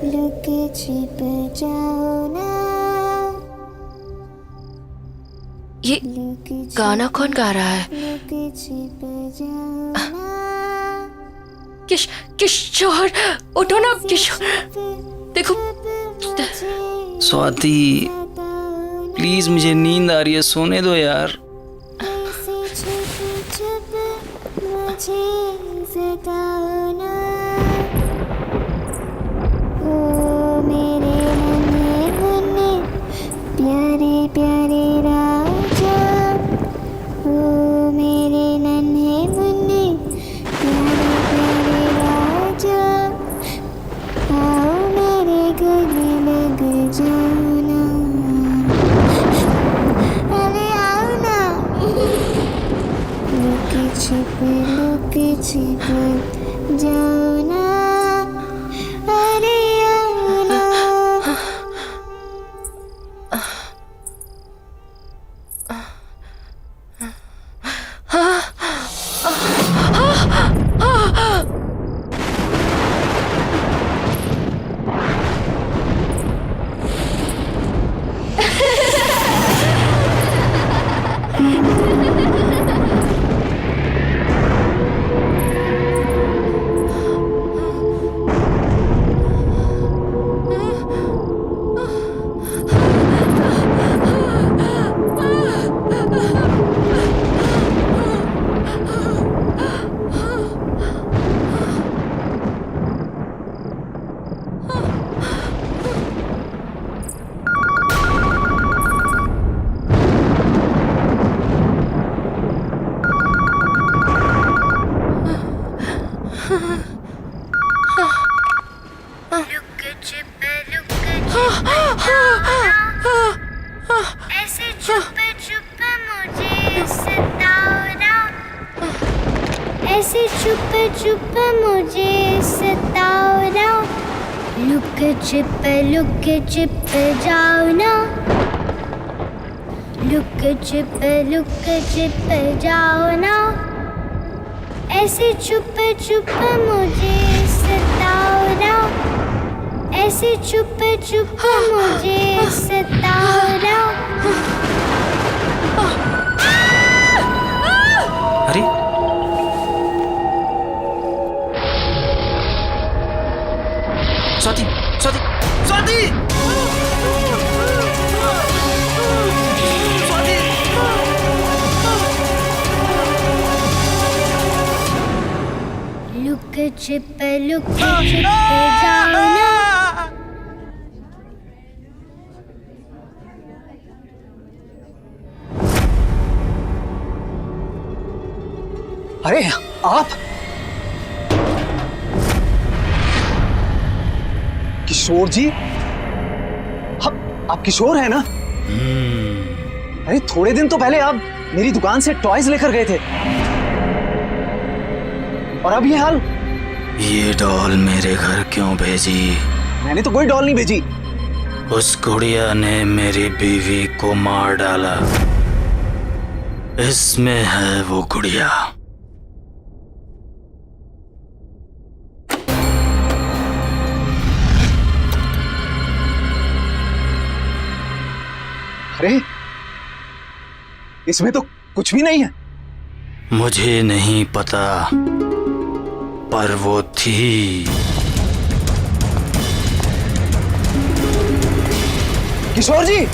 Look छिप जाओ ना। ये गाना कौन गा रहा है? लुक छिप जाओ ना। किशोर, उठो ना किशोर, देखो। स्वाति प्लीज, मुझे नींद आ रही है, सोने दो यार। प्यारे प्यारे राजा, ओ मेरे नन्हे मुन्ने प्यारे प्यारे राजा, आओ मेरे गले लग जाओ ना। अरे आओ ना। लुक छिप जाओ ना। अरे आओ ना। ऐसे चुप चुप मुझे सताओ ना। ऐसे चुप चुप मुझे सताओ ना। लुक छिप जाओ ना। लुक छिप जाओ ना। ऐसे चुप चुप मुझे सताओ ना। ऐसे चुप मुझे सताओ ना। अरे स्वाति, स्वाति, स्वाति, स्वाति। लुक छिप जाओ ना। अरे आप किशोर जी, आप किशोर हैं ना? अरे थोड़े दिन तो पहले आप मेरी दुकान से टॉयज लेकर गए थे, और अब ये हाल। ये डॉल मेरे घर क्यों भेजी? मैंने तो कोई डॉल नहीं भेजी। उस गुड़िया ने मेरी बीवी को मार डाला। इसमें है वो गुड़िया। अरे इसमें तो कुछ भी नहीं है। मुझे नहीं पता, पर वो थी। किशोर जी,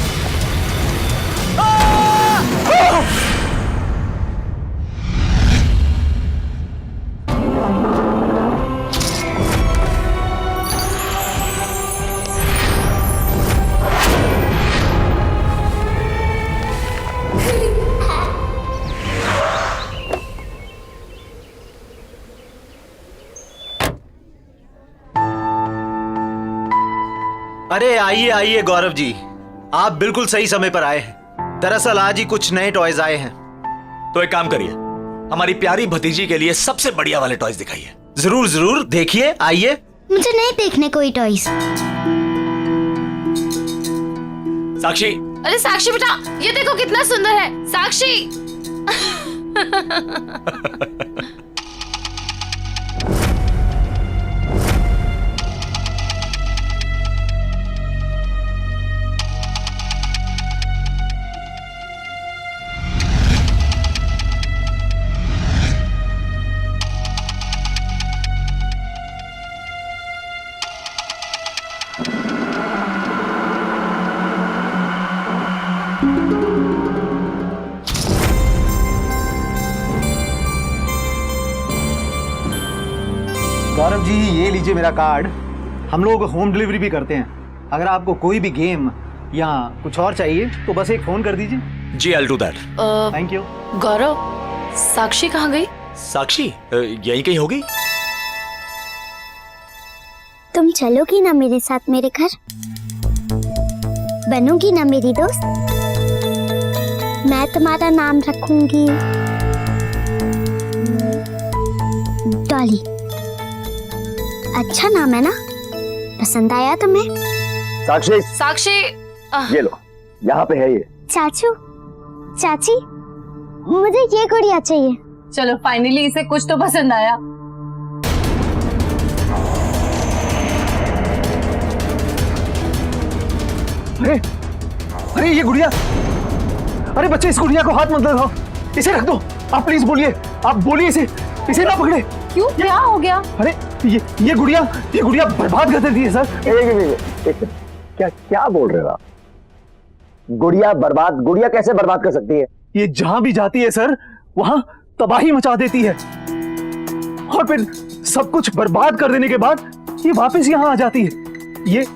अरे आइए आइए गौरव जी, आप बिल्कुल सही समय पर आए हैं। दरअसल आज ही कुछ नए टॉयज आए हैं। तो एक काम करिए, हमारी प्यारी भतीजी के लिए सबसे बढ़िया वाले टॉयज दिखाइए। जरूर जरूर, देखिए, आइए। मुझे नहीं देखने कोई टॉयज। साक्षी, अरे साक्षी बेटा, ये देखो कितना सुंदर है। साक्षी। जी ये लीजिए मेरा कार्ड। हम लोग होम डिलीवरी भी करते हैं। अगर आपको कोई भी गेम या कुछ और चाहिए तो बस एक फोन कर दीजिए। जी I will do that. Thank you. Gaurav, Sakshi कहाँ गई? साक्षी यहीं कहीं होगी। तुम चलोगी ना मेरे साथ मेरे घर? बनोगी ना मेरी दोस्त? मैं तुम्हारा नाम रखूंगी डॉली। अच्छा नाम है ना? पसंद आया तुम्हें? साक्षी साक्षी ये लो, यहाँ पे है ये। चाचू, चाची, मुझे ये गुड़िया चाहिए। चलो फाइनली इसे कुछ तो पसंद आया। अरे अरे ये गुड़िया, अरे बच्चे इस गुड़िया को हाथ मत लगाओ, इसे रख दो। आप प्लीज बोलिए, आप बोलिए इसे ना पकड़े। क्यों, क्या हो गया? अरे ये गुड़िया बर्बाद कर देती है सर। एक क्या क्या बोल रहे हो आप? गुड़िया बर्बाद? गुड़िया कैसे बर्बाद कर सकती है? ये जहां भी जाती है सर वहां तबाही मचा देती है, और फिर सब कुछ बर्बाद कर देने के बाद ये वापस यहां आ जाती है। ये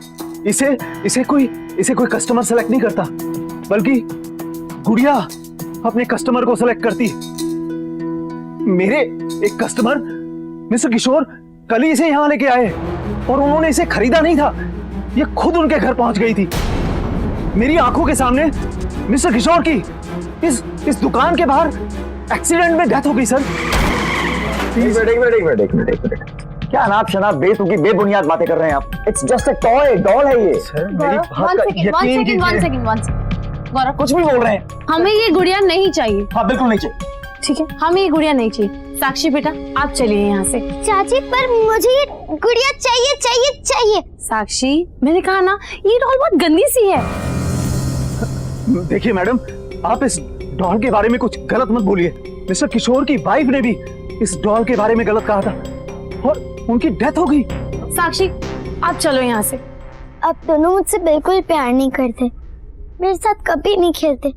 इसे कोई कस्टमर सेलेक्ट नहीं करता, बल्कि गुड़िया अपने कस्टमर को सेलेक्ट करती है। मेरे एक कस्टमर मिस्टर किशोर कल ही इसे यहां लेके आए और उन्होंने इसे खरीदा नहीं था, ये खुद उनके घर पहुंच गई थी। मेरी आंखों के सामने मिस्टर किशोर की इस दुकान के बाहर एक्सीडेंट में डेथ हो गई सर। एक मिनट। क्या अनाप शनाप बेतुकी बेबुनियाद बातें कर रहे हैं आप? It's just a toy, doll है ये। सर मेरी बात का यकीन कीजिए। One second. गौरव, कुछ भी बोल रहे हैं। हमें ये गुड़िया नहीं चाहिए। हाँ बिल्कुल नहीं चाहिए। ठीक है, हमें ये गुड़िया नहीं चाहिए। साक्षी बेटा आप चलिए यहाँ से। चाची पर मुझे ये गुड़िया चाहिए। साक्षी मैंने कहा ना, ये डॉल बहुत गंदी सी है। देखिए मैडम, आप इस डॉल के बारे में कुछ गलत मत बोलिए। मिस्टर किशोर की वाइफ ने भी इस डॉल के बारे में गलत कहा था और उनकी डेथ हो गई। साक्षी आप चलो यहाँ से। आप दोनों मुझसे बिल्कुल प्यार नहीं करते, मेरे साथ कभी नहीं खेलते।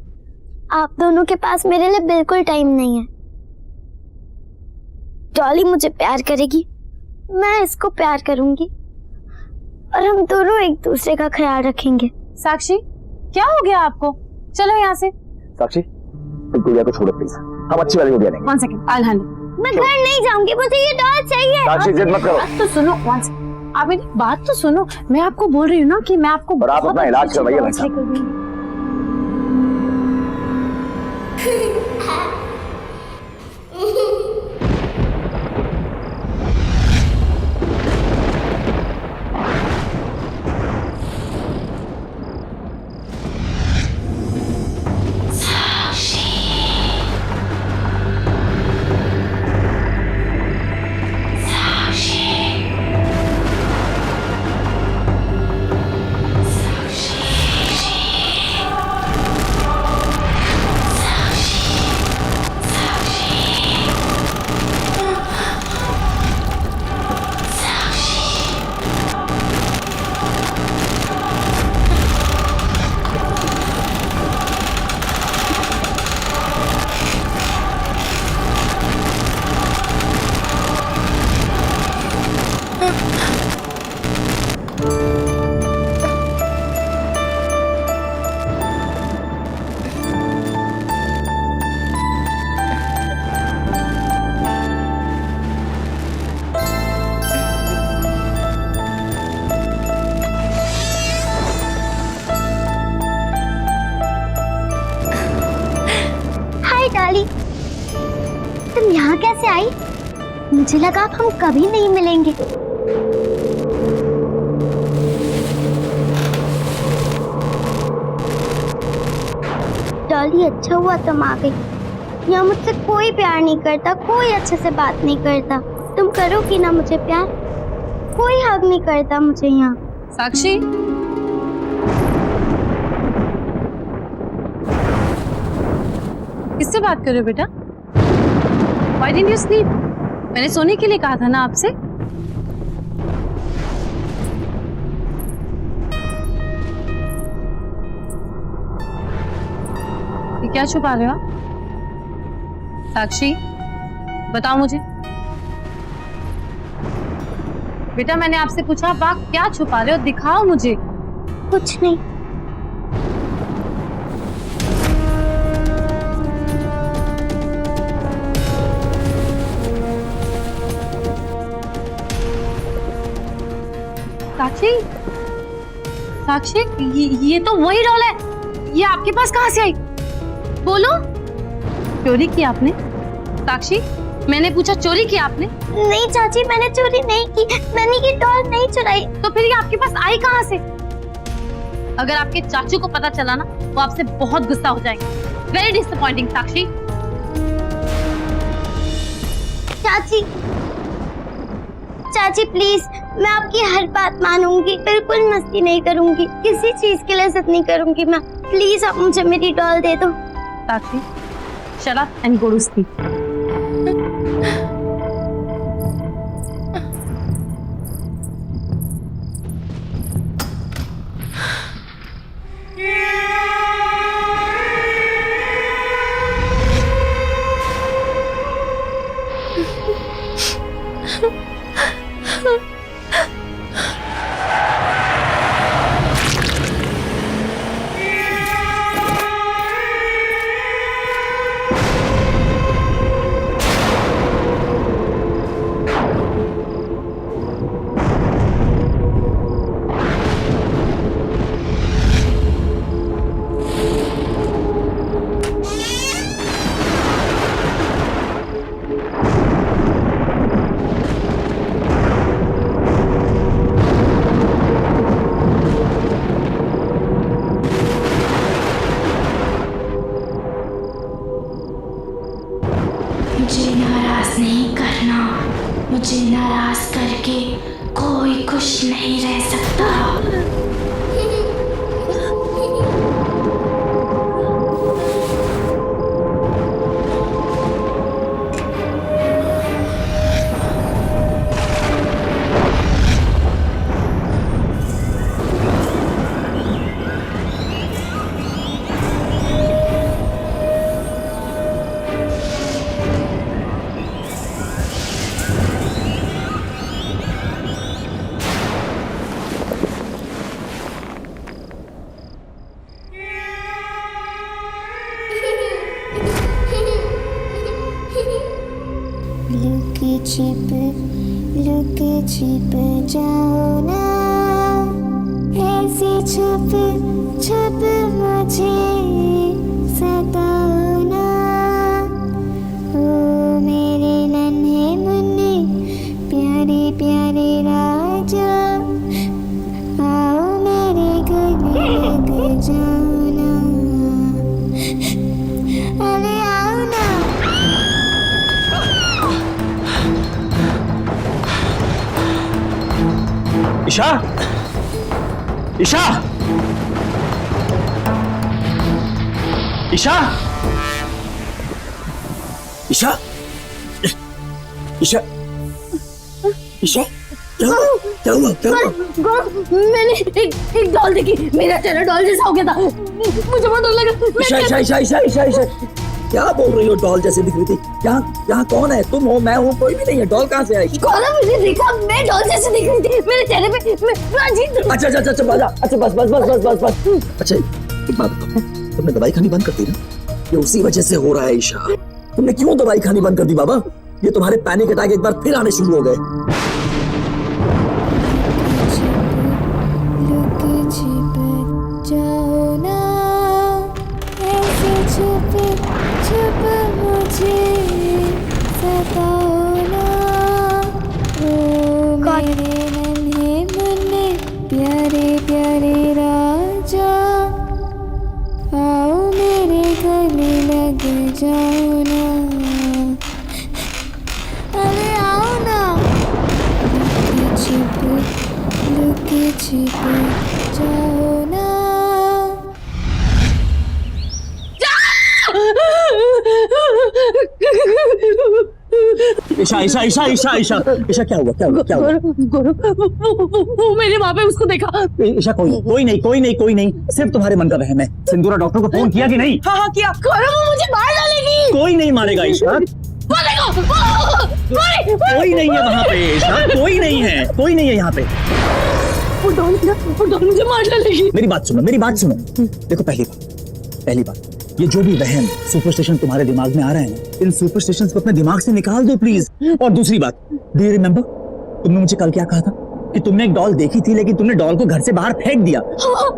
आप दोनों के पास मेरे लिए बिल्कुल टाइम नहीं है। डॉली मुझे प्यार करेगी, मैं इसको प्यार करूंगी और हम दोनों एक दूसरे का ख्याल रखेंगे। साक्षी क्या हो गया आपको? चलो यहाँ से। साक्षी इस गुड़िया को छोड़ो प्लीज, हम अच्छी वाली गुड़िया लेंगे। One second, I handle. मैं घर नहीं जाऊंगी, मुझे ये डॉल चाहिए। साक्षी जिद मत करो। बात तो सुनो, वन सेकंड, आप मेरी बात तो सुनो। मैं आपको बोल रही हूँ ना कि मैं आपको और आप बहुत अपना इलाज अच्छी करवाइए डॉल भाई साहब। लेकर दूंगी। डॉली, तुम यहाँ कैसे आई? मुझे लगा अब हम कभी नहीं मिलेंगे। डॉली अच्छा हुआ तुम आ गई। यहाँ मुझसे कोई प्यार नहीं करता, कोई अच्छे से बात नहीं करता। तुम करोगी ना मुझे प्यार? कोई हक नहीं करता मुझे यहाँ। साक्षी किससे बात कर रहे हो बेटा? Why didn't you sleep? मैंने सोने के लिए कहा था ना आपसे। ये क्या छुपा रहे हो आप? साक्षी बताओ मुझे। बेटा मैंने आपसे पूछा, आप क्या छुपा रहे हो? दिखाओ मुझे। कुछ नहीं। साक्षी, साक्षी, ये तो वही डॉल है। ये आपके पास कहाँ से आई? बोलो। चोरी की आपने? साक्षी, मैंने पूछा चोरी की आपने? नहीं चाची, मैंने चोरी नहीं की। मैंने ये डॉल नहीं चुराई। तो फिर ये आपके पास आई कहाँ से? अगर आपके चाचू को पता चला ना, वो आपसे बहुत गुस्सा हो जाएंगे। वेरी डिसअपॉइंटिंग साक्षी। चाची, चाची प्लीज, मैं आपकी हर बात मानूंगी, बिल्कुल मस्ती नहीं करूंगी, किसी चीज के लिए जिद नहीं करूंगी मैं। प्लीज आप मुझे मेरी डॉल दे दो। साक्षी, shut up and go to sleep. मुझे नाराज नहीं करना। मुझे नाराज करके कोई खुश नहीं रह सकता। लुक छिप जाओ ना, ऐसे छुप छुप मुझे सताओ ना। ओ मेरे नन्हे मुन्ने प्यारे प्यारे राजा, आओ मेरे गले लग जाओ ना। अरे आओ ना। ईशा, ईशा, ईशा, ईशा, ईशा, ईशा, क्या हुआ? मैंने एक डॉल देखी, मेरा चेहरा डॉल जैसा हो गया था, मुझे बहुत डर लगा। ईशा, ईशा, ईशा, ईशा, ईशा, ईशा, क्या बोल रही हो? डॉल जैसे दिख रही थी। यहाँ कौन है? तुम हो, मैं हूँ, कोई भी नहीं है। डॉल कहाँ से आई? कौन मुझे देखा? मैं डॉल जैसे दिख रही थी, मेरे चेहरे पे अच्छा अच्छा अच्छा बस। अच्छा एक बात बताओ, तुमने दवाई खानी बंद कर दी ना? ये उसी वजह से हो रहा है ईशा। तुमने क्यों दवाई खानी बंद कर दी बाबा? ये तुम्हारे पैनिक अटैक एक बार फिर आने शुरू हो गए। प्यारे प्यारे राजा, आओ मेरे गले लग जाओ ना। अरे आओ ना। लुक छिप जाओ ना। ईशा, ईशा, ईशा, ईशा, ईशा, ईशा, क्या हुआ? वो मेरे वहाँ पे उसको देखा। ईशा, कोई नहीं, सिर्फ तुम्हारे मन का वहम है। सिंदूरा डॉक्टर को फोन किया कि नहीं? हाँ किया। वो मुझे मार डालेगी। कोई नहीं मारेगा ईशा। वो देखो, कोई नहीं है वहाँ पे ईशा, कोई नहीं है, कोई नहीं है यहाँ पे। वो डॉल मुझे मार डालेगी। मेरी बात सुनो, मेरी बात सुनो। देखो पहली बात ये जो भी वहम सुपरस्टिशन तुम्हारे दिमाग में आ रहा है ना, इन सुपरस्टिशंस को अपने दिमाग से निकाल दो प्लीज। और दूसरी बात, डू यू रिमेम्बर तुमने मुझे कल क्या कहा था कि तुमने एक डॉल देखी थी लेकिन तुमने डॉल को घर से बाहर फेंक दिया। हाँ,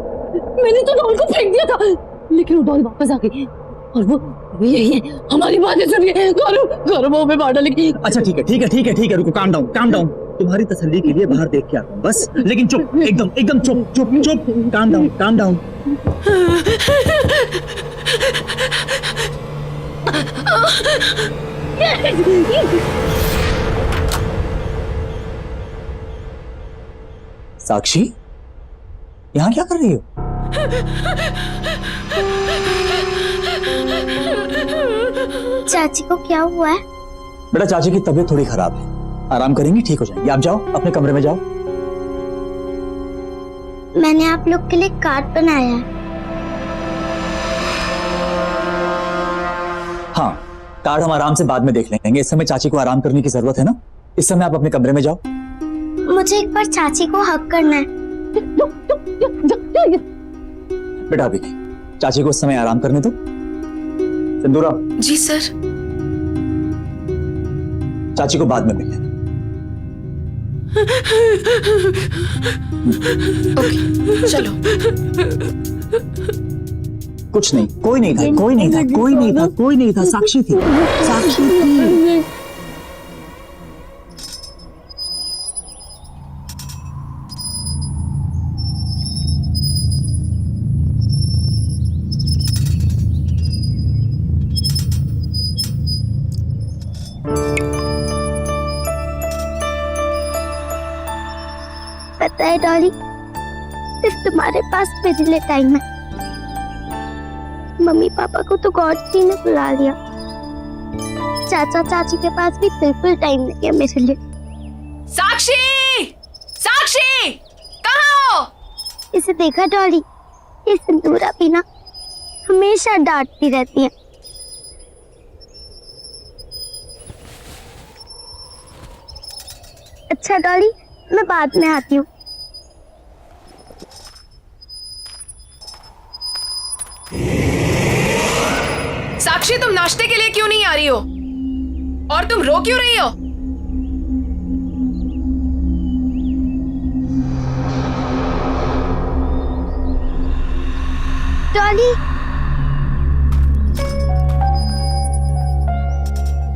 मैंने तो डॉल को फेंक दिया था, लेकिन वो डॉल वापस आ गई और वो यही है, हमारी बातें सुनिए। गौरव वो मार डालेगी। अच्छा ठीक है, रुको, काम डाउन। तुम्हारी तसल्ली के लिए बाहर देख के आता हूँ बस, लेकिन चुप, एकदम चुप, काम डाउन। साक्षी, यहाँ क्या कर रही हो? चाची को क्या हुआ है? बेटा चाची की तबीयत थोड़ी खराब है, आराम करेंगी, ठीक हो जाएंगी। आप जाओ अपने कमरे में जाओ। मैंने आप लोग के लिए कार्ड बनाया है। हाँ, कार्ड हम आराम से बाद में देख लेंगे, इस समय चाची को आराम करने की जरूरत है ना। इस समय आप अपने कमरे में जाओ। मुझे एक बार चाची को हक करना है। बेटा अभी चाची को उस समय आराम करने दो। सिंदूरा। जी सर। चाची को बाद में मिल लेना। ओके, चलो। कुछ नहीं, कोई नहीं था, साक्षी थी। पता है डॉली, सिर्फ तुम्हारे पास मेरे लिए टाइम है। मम्मी पापा को तो गॉड जी ने बुला लिया, चाचा चाची के पास भी बिल्कुल टाइम नहीं है मेरे लिए। साक्षी, कहाँ हो? इसे देखा डॉली, ये सिंदूरा भी ना हमेशा डांटती रहती है। अच्छा डॉली, मैं बाद में आती हूँ। साक्षी, तुम नाश्ते के लिए क्यों नहीं आ रही हो? और तुम रो क्यों रही हो? डॉली,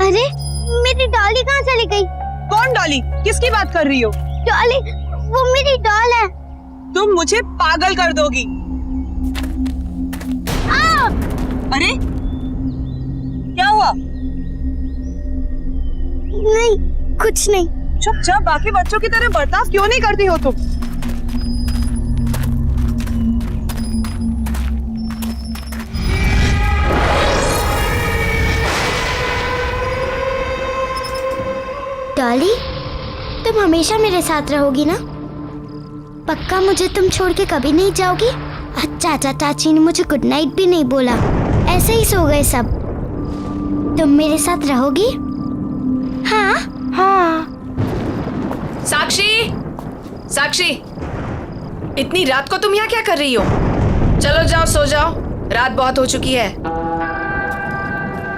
अरे मेरी डॉली कहाँ चली गई? कौन डॉली? किसकी बात कर रही हो? डॉली, वो मेरी डॉल है। तुम मुझे पागल कर दोगी। अरे क्या हुआ? नहीं, कुछ नहीं। चुपचाप बाकी बच्चों की तरह बर्ताव क्यों नहीं करती हो तुम? डॉली, तुम हमेशा मेरे साथ रहोगी ना? पक्का मुझे तुम छोड़ के कभी नहीं जाओगी? चाचा चाची ने मुझे गुड नाइट भी नहीं बोला, ऐसे ही सो गए सब। तुम मेरे साथ रहोगी? हाँ। साक्षी, इतनी रात को तुम यहाँ क्या कर रही हो? चलो जाओ, सो जाओ, रात बहुत हो चुकी है।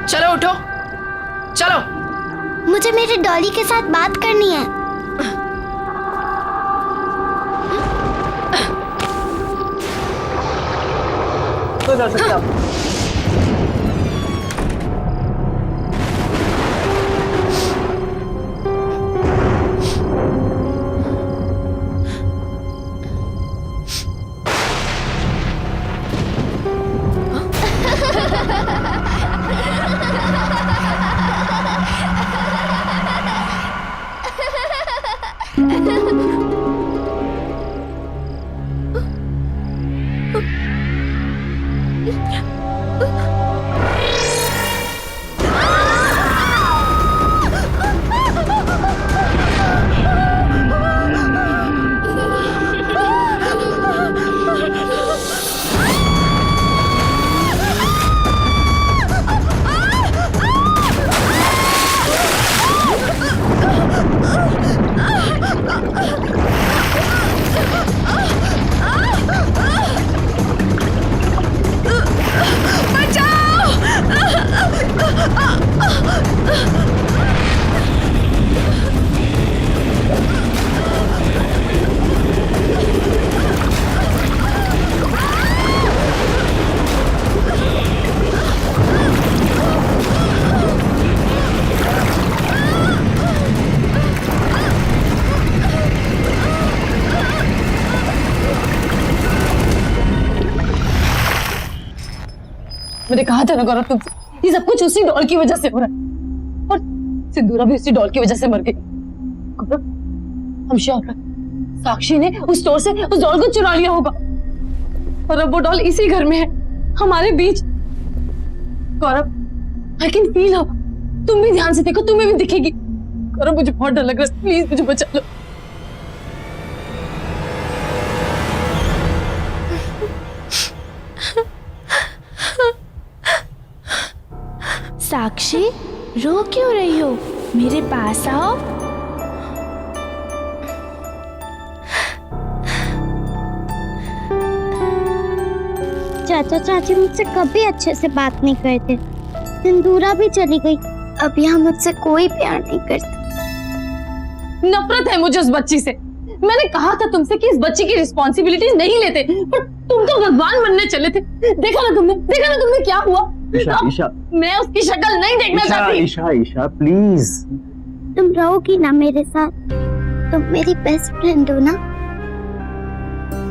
चलो उठो, चलो। मुझे मेरे डॉली के साथ बात करनी है। तो जा सकते आप। मैंने कहा था ना गौरव तुमसे, ये सब कुछ उसी डॉल की वजह से हो रहा है, और सिंदूरा भी उसी डॉल की वजह से मर गई। गौरव, हम श्योर हैं साक्षी ने उस स्टोर से उस डॉल को चुरा लिया होगा, और अब वो डॉल इसी घर में है, हमारे बीच। गौरव, आई कैन फील हर, तुम भी ध्यान से देखो, तुम्हें भी दिखेगी। गौरव, मुझे बहुत डर लग रहा है, प्लीज मुझे बचा लो। साक्षी, रो क्यों रही हो? मेरे पास आओ। चाचा चाची मुझसे कभी अच्छे से बात नहीं करते। सिंदूरा भी चली गई, अब यहाँ मुझसे कोई प्यार नहीं करता। नफरत है मुझे उस बच्ची से। मैंने कहा था तुमसे कि इस बच्ची की रिस्पॉन्सिबिलिटीज नहीं लेते, पर तुम तो भगवान बनने चले थे। देखा ना तुमने क्या हुआ? ईशा, ईशा, मैं उसकी शक्ल नहीं देखना चाहती। ईशा, ईशा, प्लीज। तुम रहोगी ना मेरे साथ? तुम मेरी बेस्ट फ्रेंड हो ना?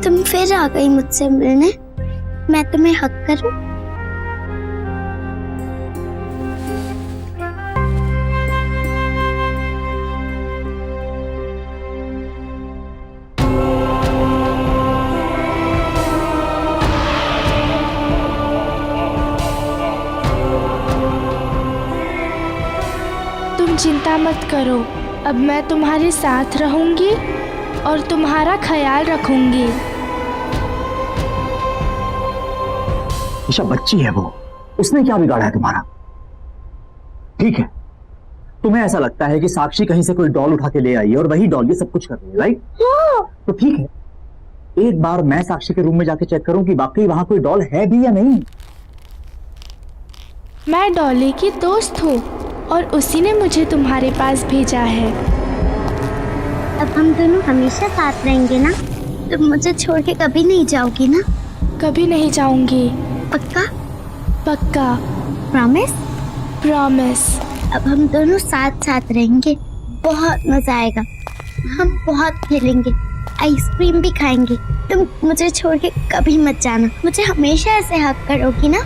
तुम फिर आ गई मुझसे मिलने, मैं तुम्हें हक करूं? तुम चिंता मत करो, अब मैं तुम्हारे साथ रहूंगी और तुम्हारा ख्याल रखूंगी। ईशा बच्ची है वो, उसने क्या बिगाड़ा है तुम्हारा? ठीक है, तुम्हें ऐसा लगता है कि साक्षी कहीं से कोई डॉल उठा के ले आई है और वही डॉल ये सब कुछ कर रही है, राइट? तो ठीक है, एक बार मैं साक्षी के रूम में जाके चेक करूं कि वाकई वहां कोई डॉल है भी या नहीं। मैं डॉली की दोस्त हूँ और उसी ने मुझे तुम्हारे पास भेजा है। अब हम दोनों हमेशा साथ रहेंगे ना? तुम मुझे छोड़ के कभी नहीं जाओगी ना? कभी नहीं जाऊंगी। पक्का? पक्का। प्रॉमिस? प्रॉमिस। अब हम दोनों साथ साथ रहेंगे, बहुत मजा आएगा। हम बहुत खेलेंगे, आइसक्रीम भी खाएंगे। तुम मुझे छोड़ के कभी मत जाना, मुझे हमेशा ऐसे हक करोगी ना?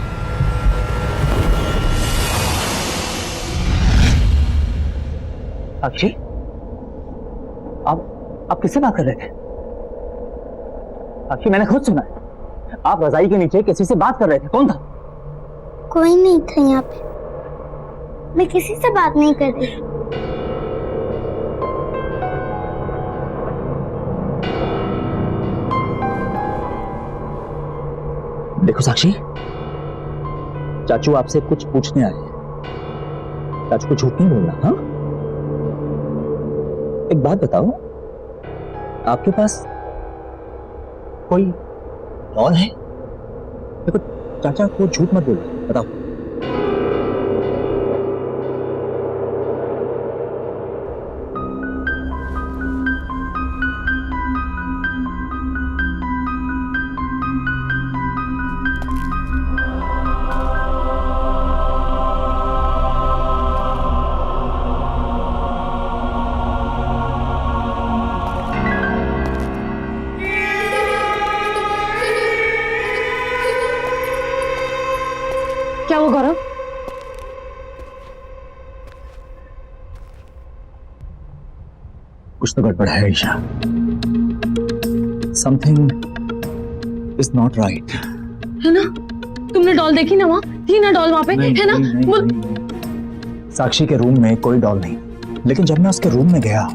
साक्षी, आप किससे बात कर रहे थे? साक्षी, मैंने खुद सुना है, आप रजाई के नीचे किसी से बात कर रहे थे। कौन था? कोई नहीं था यहाँ पे, मैं किसी से बात नहीं कर रही। देखो साक्षी, चाचू आपसे कुछ पूछने आए हैं। चाचू को झूठ नहीं बोलना, हाँ? एक बात बताओ, आपके पास कोई डॉल है? देखो चाचा को झूठ मत बोलो, बताओ। क्या हुआ गौरव? कुछ तो गड़बड़ है Isha. Something is not right. है ना? तुमने डॉल देखी ना? वहाँ थी ना डॉल, वहाँ पे है ना? नहीं। साक्षी के रूम में कोई डॉल नहीं, लेकिन जब मैं उसके रूम में गया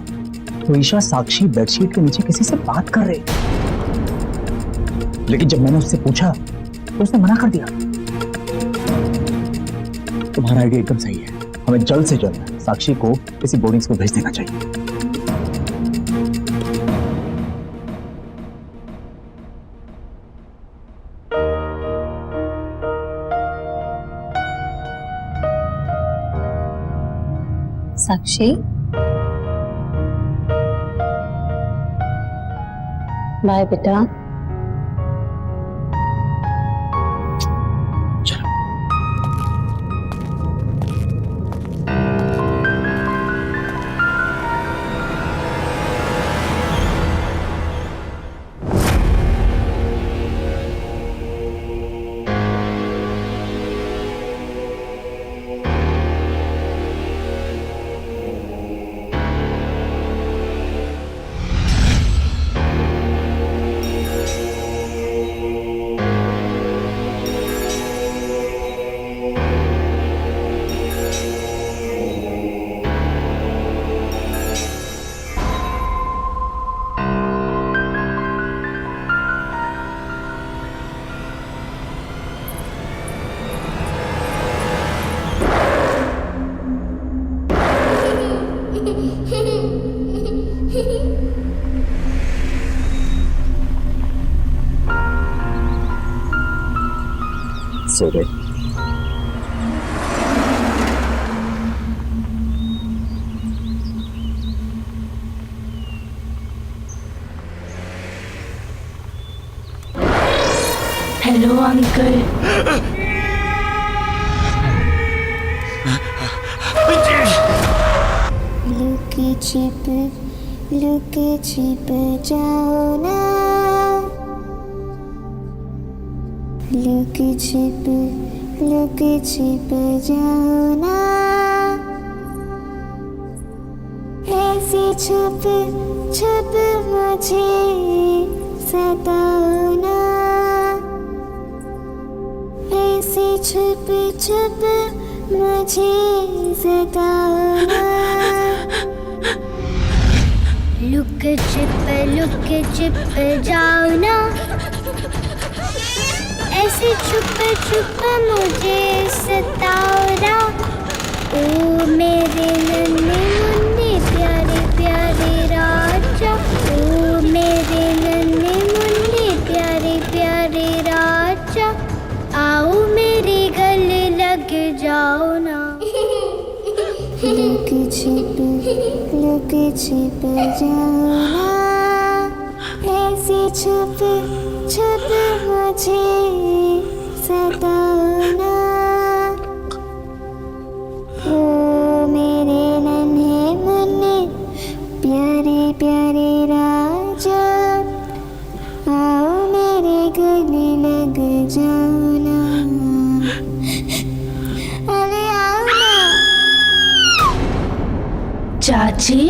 तो ईशा साक्षी बेडशीट के नीचे किसी से बात कर रही, लेकिन जब मैंने उससे पूछा तो उसने मना कर दिया। तुम्हारा आइडिया एकदम सही है, हमें जल्द से जल्द साक्षी को किसी बोर्डिंग स्कूल भेज देना चाहिए। साक्षी, बाय बेटा। सो गए। Hello uncle. लुके छिप जाओ ना, लुके छिप जाओ ना, ऐसे छुप छुप मुझे सताओ ना, ऐसे छुप छुप मुझे सताओ ना। लुक छिप जाओ ना, ऐसे छुप छुप मुझे सताओ ना। ओ मेरे नन्हे मुन्ने प्यारे प्यारे राजा, ओ मेरे नन्हे मुन्ने प्यारे प्यारे राजा, आओ मेरे गले लग जाओ ना। लुक छिप जाओ ना, ऐसे छुप छुप मुझे सताओ ना। ओ मेरे नन्हे मुन्ने प्यारे प्यारे राजा, आओ मेरे गले लग जाओ ना। अरे आओ ना। चाची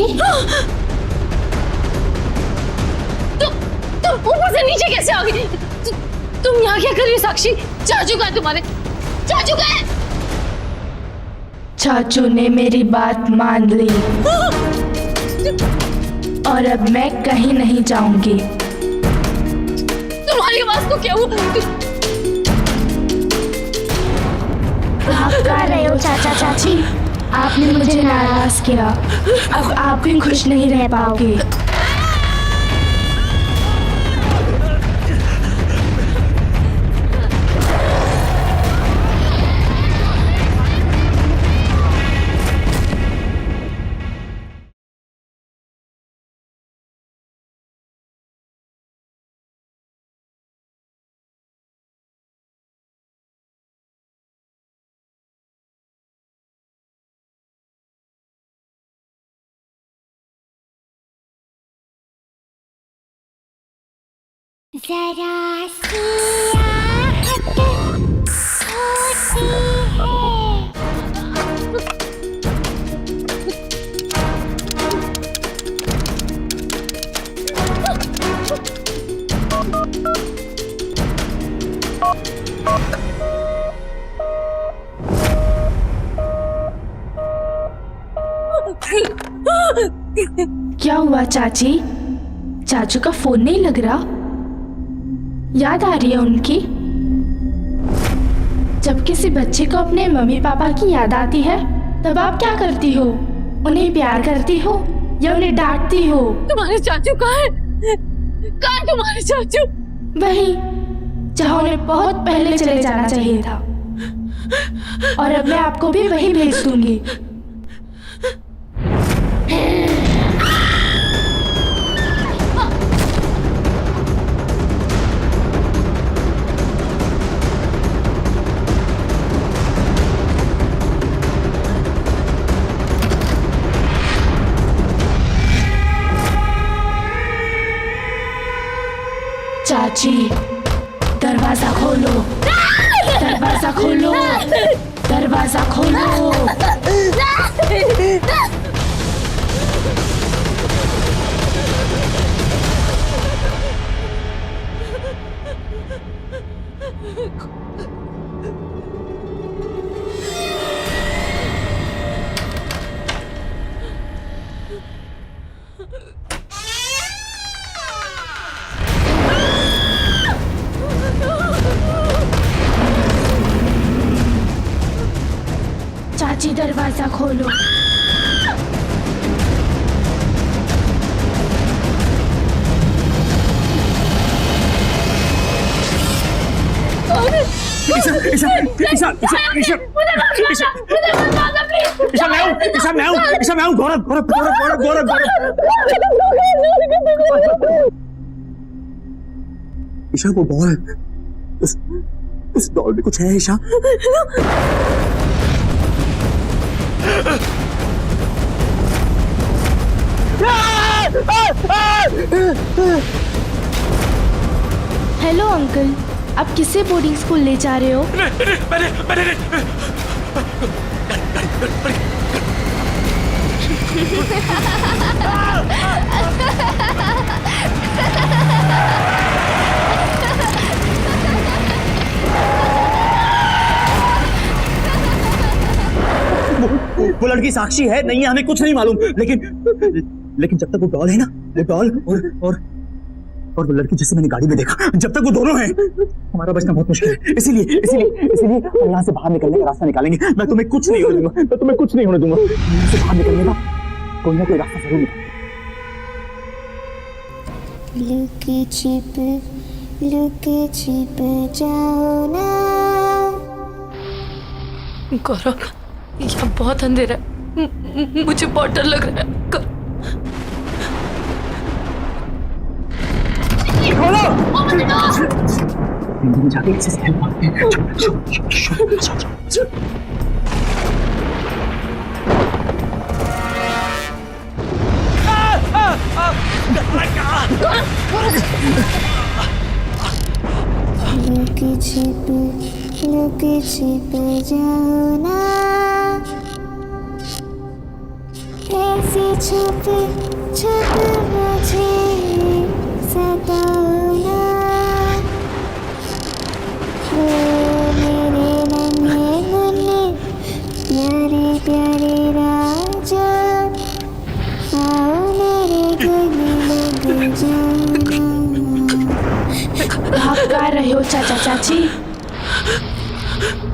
तुम ऊपर से नीचे कैसे आ गई? तुम यहाँ क्या कर रही हो साक्षी? चाचू का है तुम्हारे? चाचू का है? चाचू ने मेरी बात मान ली और अब मैं कहीं नहीं जाऊंगी। तुम्हारी आवाज को क्या हुआ? आप कह रहे हो चाचा चाची? आपने मुझे नाराज किया, अब आप भी खुश नहीं रह पाओगे। जरा सी आहट होती है। क्या हुआ चाची? चाचू का फोन नहीं लग रहा? याद आ रही है उनकी? जब किसी बच्चे को अपने मम्मी पापा की याद आती है तब आप क्या करती हो? उन्हें प्यार करती हो या उन्हें डांटती हो? तुम्हारे चाचू कहाँ है? कहाँ है तुम्हारे चाचू? वहीं जहाँ उन्हें बहुत पहले चले जाना चाहिए था, और अब मैं आपको भी वहीं भेज दूंगी। चाची दरवाजा खोलो, दरवाजा खोलो, दरवाजा खोलो। चाची दरवाजा खोलो। अरे ईशा ईशा ईशा ईशा ईशा ईशा मैं हूँ ईशा मैं हूँ ईशा मैं हूँ गौरव गौरव गौरव गौरव गौरव ईशा वो डॉल उस डॉल में कुछ है ईशा। हेलो अंकल, आप किसे बोर्डिंग स्कूल ले जा रहे हो? वो लड़की साक्षी है नहीं है हमें कुछ नहीं मालूम, लेकिन जब तक वो डॉल है ना, वो डॉल और वो लड़की जिसे मैंने गाड़ी में देखा, जब तक वो दोनों हैं हमारा बचना बहुत मुश्किल है। इसीलिए हम यहाँ से बाहर निकलने का रास्ता निकालेंगे। मैं तुम्हें कुछ नहीं होने दूंगा, यहाँ से बाहर निकलने का कोई ना कोई रास्ता जरूर निकालेंगे। लुके छिप जाओ ना। गौरव, यहाँ बहुत अंधेरा है, मुझे बहुत डर लग रहा है। जाके किसी से हेल्प मांगते हैं। लुके छिप जाओ ना, ऐसे छुप छुप मुझे सताओ ना। ओ मेरे नन्हे मुन्ने प्यारे प्यारे राजा, आओ मेरे गले लग जाओ ना। आप गा रहे हो चाचा चाची?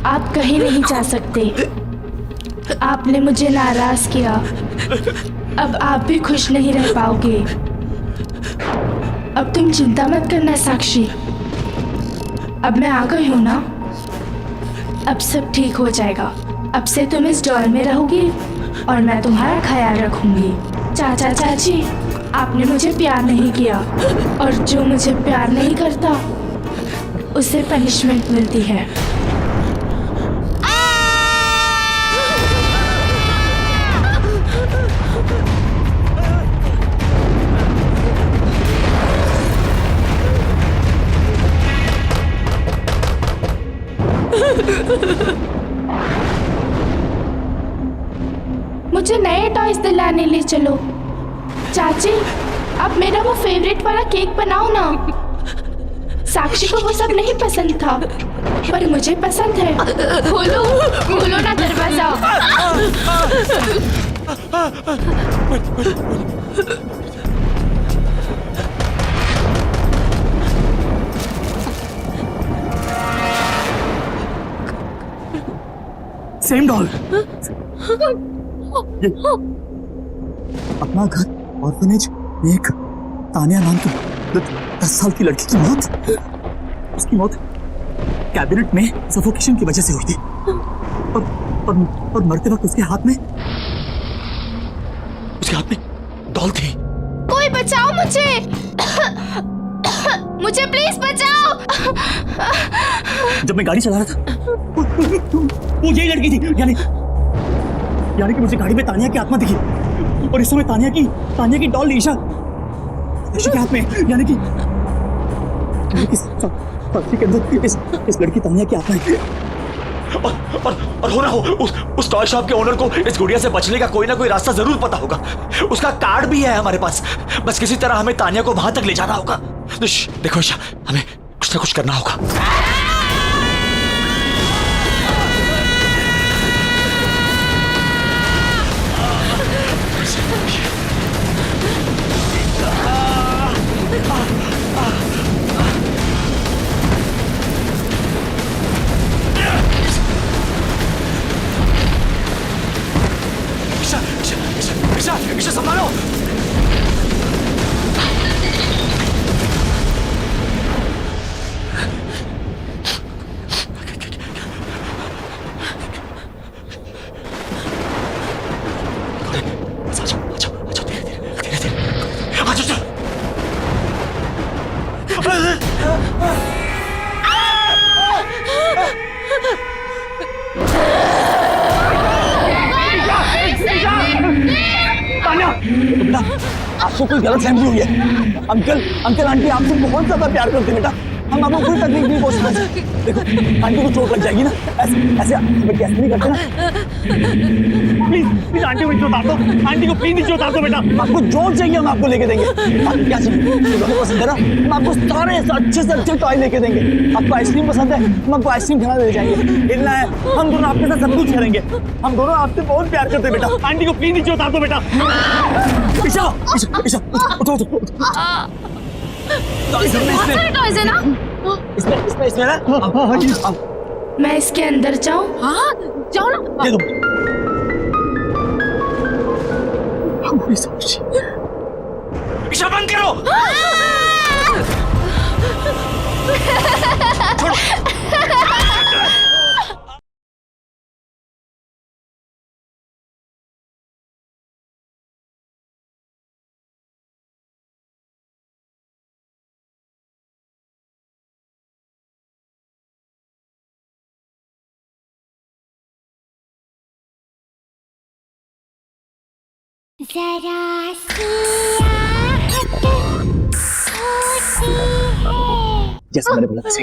आप कहीं नहीं जा सकते। आपने मुझे नाराज किया, अब आप भी खुश नहीं रह पाओगे। अब तुम चिंता मत करना साक्षी, अब मैं आ गई हूँ ना, अब सब ठीक हो जाएगा। अब से तुम इस डॉल में रहोगी और मैं तुम्हारा ख्याल रखूंगी। चाचा चाची, आपने मुझे प्यार नहीं किया और जो मुझे प्यार नहीं करता उसे पनिशमेंट मिलती है। मुझे नए टॉयज दिलाने ले चलो। चाची, अब मेरा वो फेवरेट वाला केक बनाओ ना। साक्षी को वो सब नहीं पसंद था, पर मुझे पसंद है। खोलो खोलो ना दरवाजा। Same doll. अपना घर ऑर्फनेज में एक तानिया नाम की 10 साल की लड़की की मौत, उसकी मौत कैबिनेट में सफोकेशन की वजह से हुई थी और मरते वक्त उसके हाथ में डॉल थी। कोई बचाओ मुझे। मुझे प्लीज बचाओ। जब मैं गाड़ी चला रहा था वो यही लड़की थी, यानी कि मुझे गाड़ी में तानिया की आत्मा दिखी और इस समय तानिया की डॉल ईशा के हाथ में, यानी कि साक्षी के अंदर इस लड़की तानिया की आत्मा है। और हो ना हो उस टॉय शॉप के ओनर को इस गुड़िया से बचने का कोई ना कोई रास्ता जरूर पता होगा। उसका कार्ड भी है हमारे पास, बस किसी तरह हमें तानिया को वहां तक ले जाना होगा। देखो ईशा, हमें कुछ ना कुछ करना होगा। ईशा संभालो। बेटा आपको कोई गलत फहमी हुई है। अंकल अंकल आंटी आपसे बहुत ज्यादा प्यार करते हैं बेटा। हम आपको कोई तकलीफ नहीं पहुंचा सकते। देखो आंटी को चोट लग जाएगी ना, ऐसे ऐसे हमें कैसे नहीं करते ना। प्लीज प्लीज आंटी को नीचे उतार दो, आंटी को प्लीज नीचे उतार दो बेटा। आपको जो चाहिए हम आपको लेके देंगे। आपको क्या चाहिए तो पसंद है ना, हम आपको सारे अच्छे से अच्छे टॉय लेके देंगे। आपको आइसक्रीम पसंद है, हम आपको आइसक्रीम खाना ले जाएंगे। इतना है, हम दोनों आपके साथ सब कुछ करेंगे। हम दोनों आपसे बहुत प्यार करते हैं बेटा। आंटी को प्लीज नीचे उतार दो बेटा। ईशा ईशा ईशा उठो उठो उठो। बहुत सारे टॉयज है ना? इसमें ना मैं इसके अंदर जाऊं? हाँ जाओ ना। दे दो। ईशा बंद करो। जरा सी आहट होती है। जैसा मैंने बोला वैसे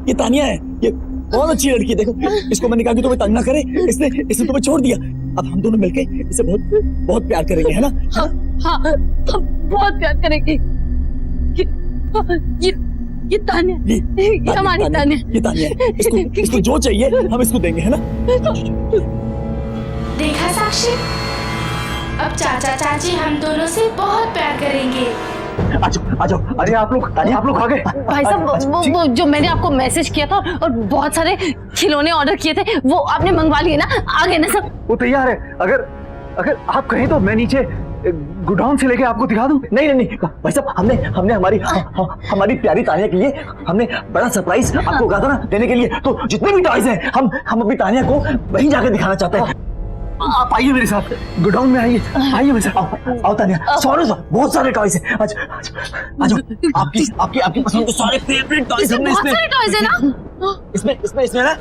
ये तानिया है, ये बहुत अच्छी लड़की है। देखो इसको मैंने कहा कि तुम्हें तंग ना करे, इसने तुम्हें छोड़ दिया। अब हम दोनों मिलके इसे बहुत बहुत प्यार करेंगे, है ना? हाँ हम बहुत प्यार करेंगे। ये तानिया, ये हमारी तानिया। ये तानिया है। इसको जो चाहिए हम इसको देंगे, है ना? देखा साक्षी, अब चाचा चाची हम दोनों से बहुत प्यार करेंगे। आ जाओ। अरे आप लोग आ गए। भाई साहब वो जो मैंने आपको मैसेज किया था और बहुत सारे खिलौने ऑर्डर किए थे वो आपने मंगवा लिए ना? आ गए ना सब? वो तैयार है। अगर आप कहें तो मैं नीचे गोडाउन से लेके आपको दिखा दूं। नहीं भाई साहब, हमने हमारी प्यारी तानिया के लिए हमने बड़ा सरप्राइज आपको कहा था ना देने के लिए। तो जितने भी टॉयज हैं हम अपनी तानिया को वहीं जाकर दिखाना चाहते हैं। आप आइए मेरे साथ, गोडाउन में आइए मेरे साथ। आओ तानिया, सॉरी बहुत सारे टॉयज हैं। आ जाओ। आपकी पसंद के सारे फेवरेट टॉयज हमने बहुत सारे टॉयज है ना? इसमें ना।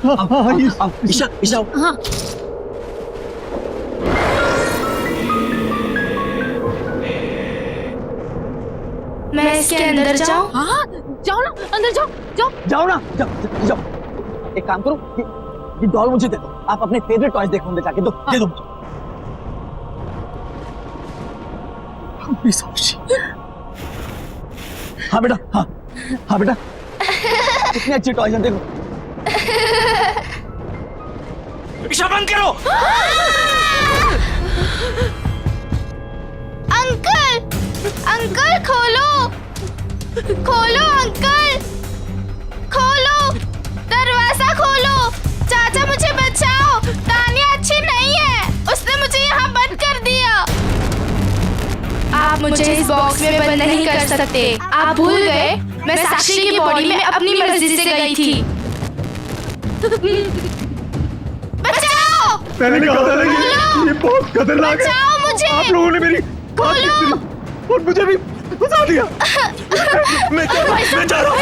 ईशा हाँ। मैं इसके अंदर जाऊं? हाँ जाओ ना, अंदर जाओ ना। एक काम करो, ये डॉल मुझे दे दो। आप अपने फेवरेट टॉयज देखो, अंदर जाके दे दो। हाँ बेटा कितने अच्छे टॉयज हैं देखो। ईशा बंद करो। अंकल खोलो अंकल, खोलो दरवाजा खोलो। चाचा मुझे बचाओ, तानिया अच्छी नहीं है, उसने मुझे यहाँ बंद कर दिया। आप मुझे इस बॉक्स में बंद नहीं कर सकते। आप भूल गए मैं साक्षी की बॉडी में अपनी मर्जी से गई थी। बचाओ! मैंने कहा था ना कि ये बहुत खतरनाक है। बचाओ मुझे! आप लोगों ने मेरी बात नहीं सुनी और मुझे भी फंसा दिया। मैं जा रहा हूँ।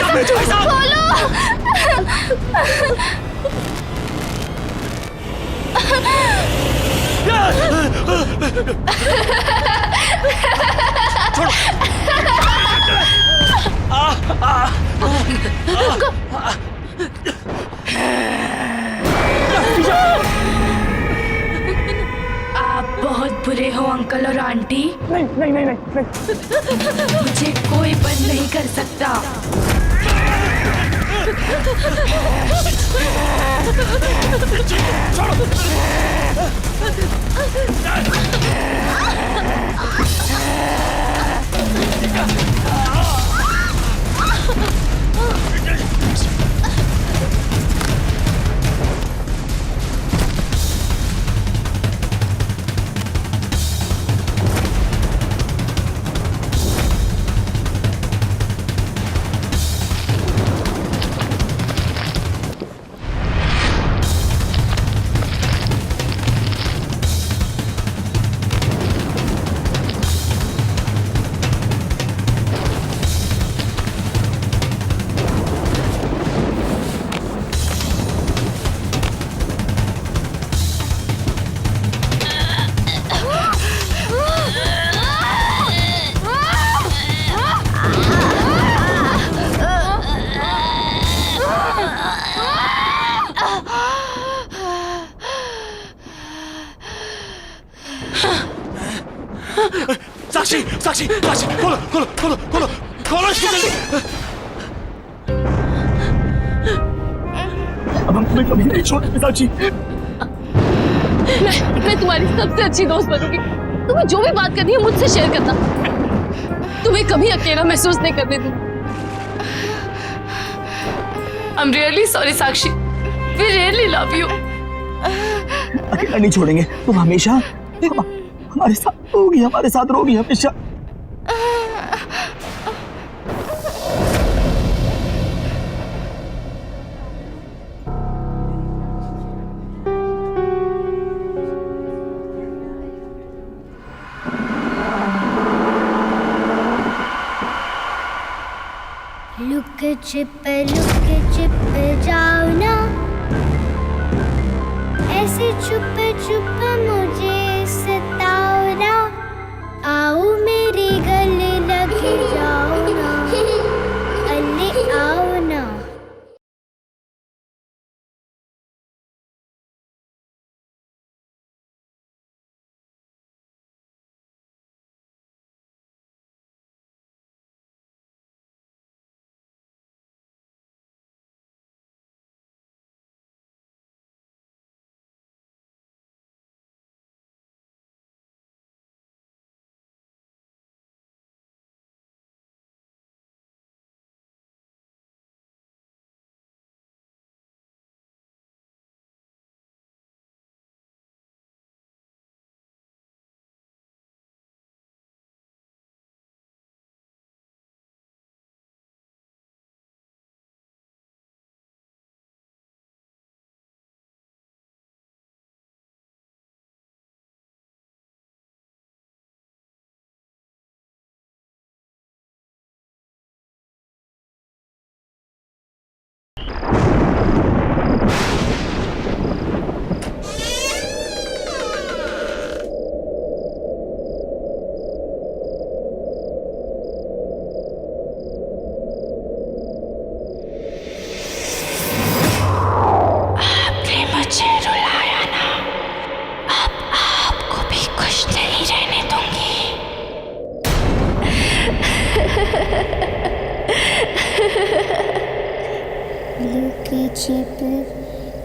आप बहुत बुरे हो अंकल और आंटी। नहीं। मुझे कोई बंद नहीं कर सकता। साक्षी साक्षी खोलो खोलो खोलो खोलो खोलो इसको जल्दी। अब हम तुम्हें कभी नहीं छोड़ेंगे साक्षी। मैं तुम्हारी सबसे अच्छी दोस्त बनूंगी। तुम्हें जो भी बात करनी है मुझसे शेयर करना। तुम्हें कभी अकेला महसूस नहीं करने दूंगी। I'm really sorry, Sakshi. We really love you. अकेला नहीं छोड़ेंगे, तुम हमेशा हमारे साथ रहोगी हमेशा। लुक छिप जाओ ना, ऐसे छुप मुझे सताओ ना, आओ मेरे गले लग जाओ ना, अल्ले आओ ना।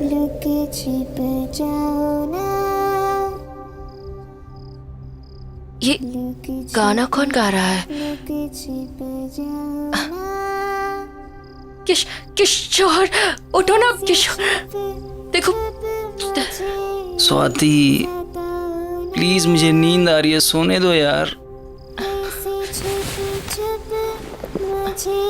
लुके छिप जाओ ना। ये गाना कौन गा रहा है? किशोर, उठो ना किशोर, देखो। स्वाति प्लीज, मुझे नींद आ रही है, सोने दो यार। मुझे